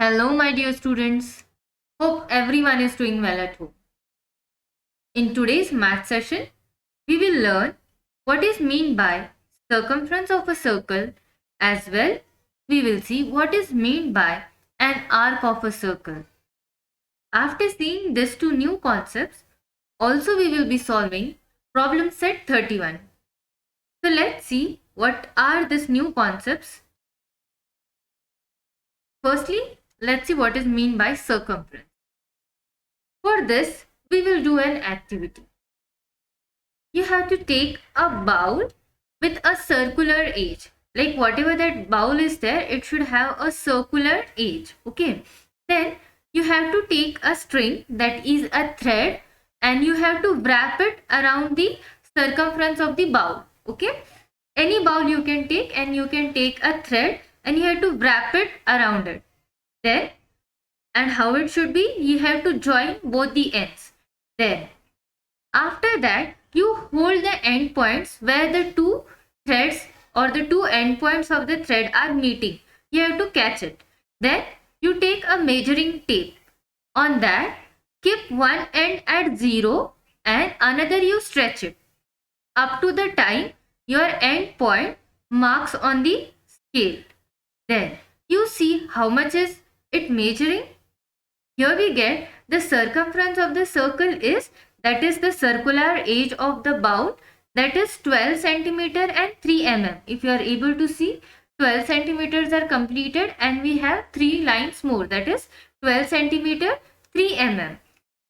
Hello, my dear students. Hope everyone is doing well at home. In today's math session, we will learn what is meant by circumference of a circle, as well we will see what is meant by an arc of a circle. After seeing these two new concepts, also we will be solving problem set 31. So let's see what are these new concepts. Firstly, let's see what is meant by circumference. For this, we will do an activity. You have to take a bowl with a circular edge. Like whatever that bowl is there, it should have a circular edge. Okay. Then you have to take a string that is a thread and you have to wrap it around the circumference of the bowl. Okay. Any bowl you can take and you can take a thread and you have to wrap it around it. Then, and how it should be, you have to join both the ends. Then after that, you hold the end points where the two threads or the two end points of the thread are meeting. You have to catch it. Then you take a measuring tape. On that, keep one end at 0 and another you stretch it up to the time your end point marks on the scale. Then you see how much is it measuring. Here we get the circumference of the circle is, that is the circular edge of the bowl, that is 12 centimeter and 3 mm. If you are able to see, 12 centimeters are completed and we have 3 lines more, that is 12 centimeter 3 mm.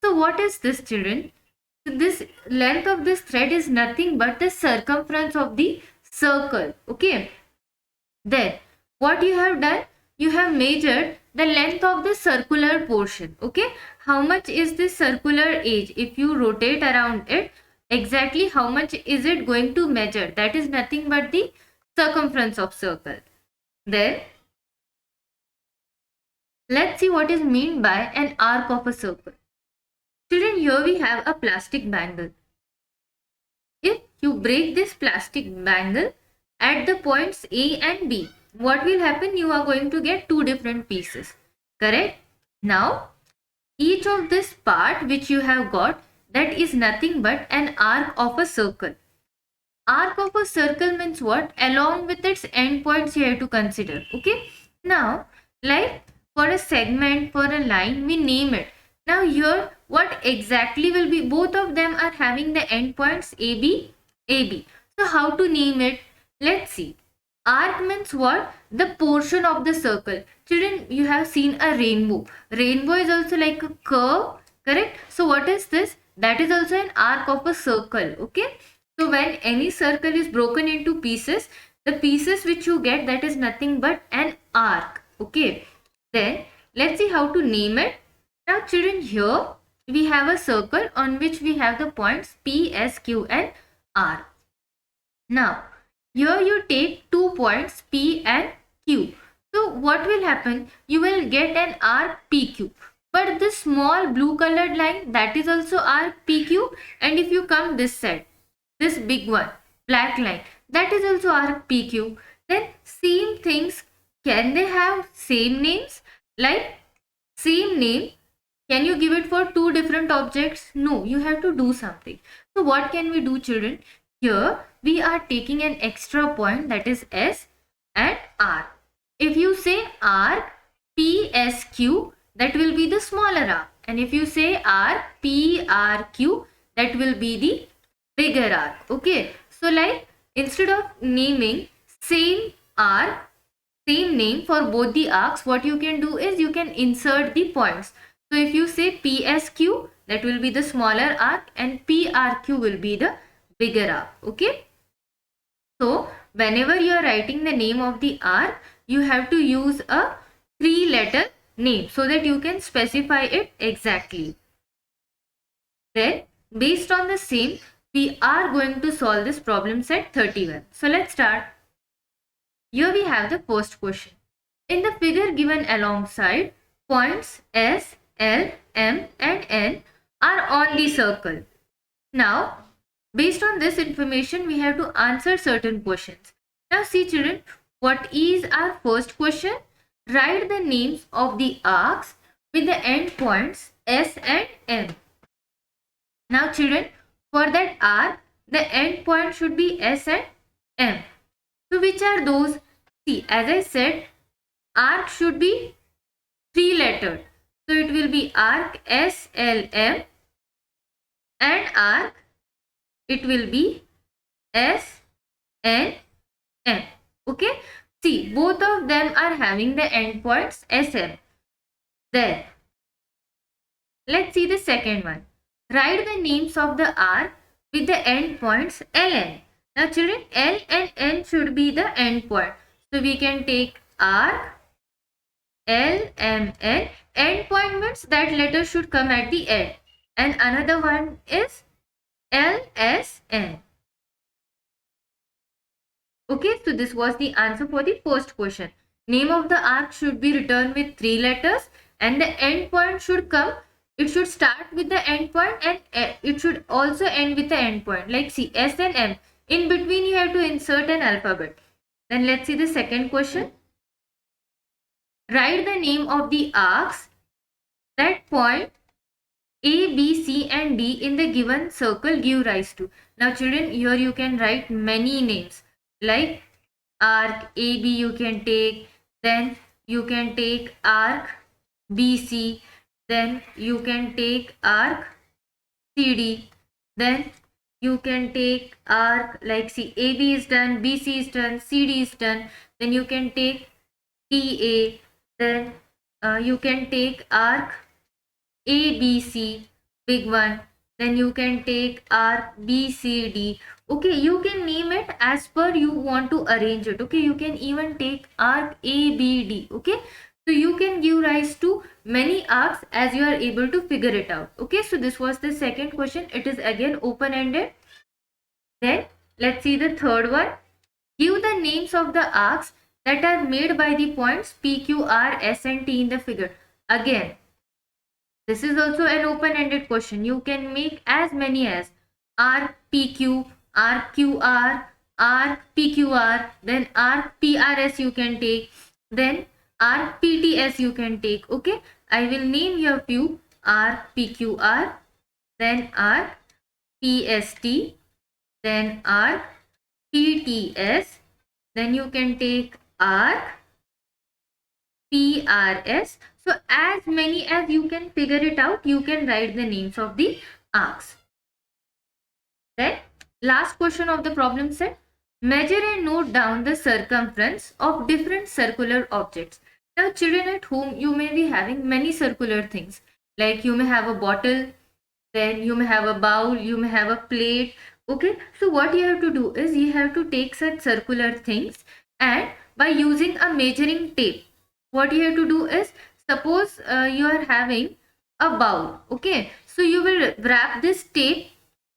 So what is this, children? So this length of this thread is nothing but the circumference of the circle. Okay. Then what you have done? You have measured the length of the circular portion. Okay, how much is this circular edge? If you rotate around it, exactly how much is it going to measure? That is nothing but the circumference of circle. Then let's see what is meant by an arc of a circle. Children, here we have a plastic bangle. If you break this plastic bangle at the points A and B, what will happen? You are going to get two different pieces. Correct? Now, each of this part which you have got, that is nothing but an arc of a circle. Arc of a circle means what? Along with its endpoints you have to consider. Okay? Now, like for a segment, for a line, we name it. Now here, what exactly will be? Both of them are having the endpoints AB, AB. So how to name it? Let's see. Arc means what? The portion of the circle. Children, you have seen a rainbow. Rainbow is also like a curve, correct? So what is this? That is also an arc of a circle. Okay. So when any circle is broken into pieces, the pieces which you get, that is nothing but an arc. Okay. Then let's see how to name it. Now children, here we have a circle on which we have the points P, S, Q and R. Now here you take 2 points P and Q. So what will happen? You will get an arc PQ. But this small blue colored line, that is also arc PQ. And if you come this side, this big one, black line, that is also arc PQ. Then same things, can they have same names? Like same name, can you give it for two different objects? No, you have to do something. So what can we do, children? Here we are taking an extra point, that is S and R. If you say arc PSQ, that will be the smaller arc. And if you say arc PRQ, that will be the bigger arc. Okay. So like instead of naming same arc, same name for both the arcs, what you can do is you can insert the points. So if you say PSQ, that will be the smaller arc and PRQ will be the bigger arc. Okay. So whenever you are writing the name of the arc, you have to use a 3-letter name so that you can specify it exactly. Then based on the same, we are going to solve this problem set 31. So let's start. Here we have the first question. In the figure given alongside, points S, L, M and N are on the circle. Now, based on this information, we have to answer certain questions. Now see children, what is our first question? Write the names of the arcs with the endpoints S and M. Now children, for that arc, the endpoint should be S and M. So which are those? See, as I said, arc should be 3-lettered. So it will be arc S, L, M, and arc, it will be S, N, M. Okay. See, both of them are having the endpoints SM. There. Let's see the second one. Write the names of the arc with the endpoints LN. Now children, L and N should be the endpoint. So we can take arc L, M, N. Endpoint means that letter should come at the end. And another one is L, S, N. Okay, so this was the answer for the first question. Name of the arc should be written with 3 letters and the end point should come. It should start with the end point and it should also end with the end point. Like see, S and M. In between you have to insert an alphabet. Then let's see the second question. Write the name of the arcs that point A, B, C and D in the given circle give rise to. Now children, here you can write many names. Like arc AB you can take, then you can take arc BC, then you can take arc CD, then you can take arc like see AB is done, BC is done, CD is done, then you can take TA, then you can take arc ABC, big one, then you can take arc BCD. Okay, you can name it as per you want to arrange it. Okay, you can even take arc ABD. Okay, so you can give rise to many arcs as you are able to figure it out. Okay, so this was the second question. It is again open-ended. Then let's see the third one. Give the names of the arcs that are made by the points P, Q, R, S and T in the figure. Again, this is also an open-ended question. You can make as many as RPQ, RQR, RPQR, then RPRS you can take, then RPTS you can take. Okay, I will name your few. RPQR, then RPST, then RPTS, then you can take RPRS. So as many as you can figure it out, you can write the names of the arcs. Then last question of the problem set. Measure and note down the circumference of different circular objects. Now children, at home you may be having many circular things. Like you may have a bottle, then you may have a bowl, you may have a plate. Okay, so what you have to do is you have to take such circular things and by using a measuring tape, what you have to do is, suppose you are having a bowl. Okay, so you will wrap this tape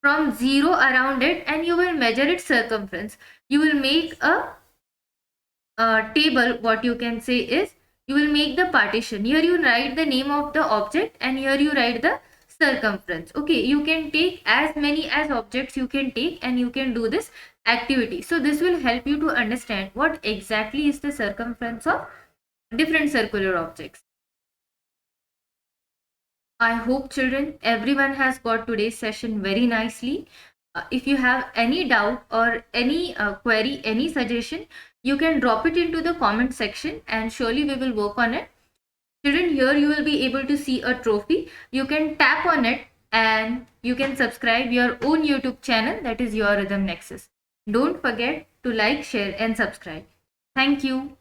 from 0 around it and you will measure its circumference. You will make a table. What you can say is, you will make the partition. Here you write the name of the object and here you write the circumference. Okay, you can take as many as objects you can take and you can do this activity. So this will help you to understand what exactly is the circumference of different circular objects. I hope children, everyone has got today's session very nicely. If you have any doubt or any query, any suggestion, you can drop it into the comment section and surely we will work on it. Children, here you will be able to see a trophy. You can tap on it and you can subscribe your own YouTube channel, that is Your Rhythm Nexus. Don't forget to like, share and subscribe. Thank you.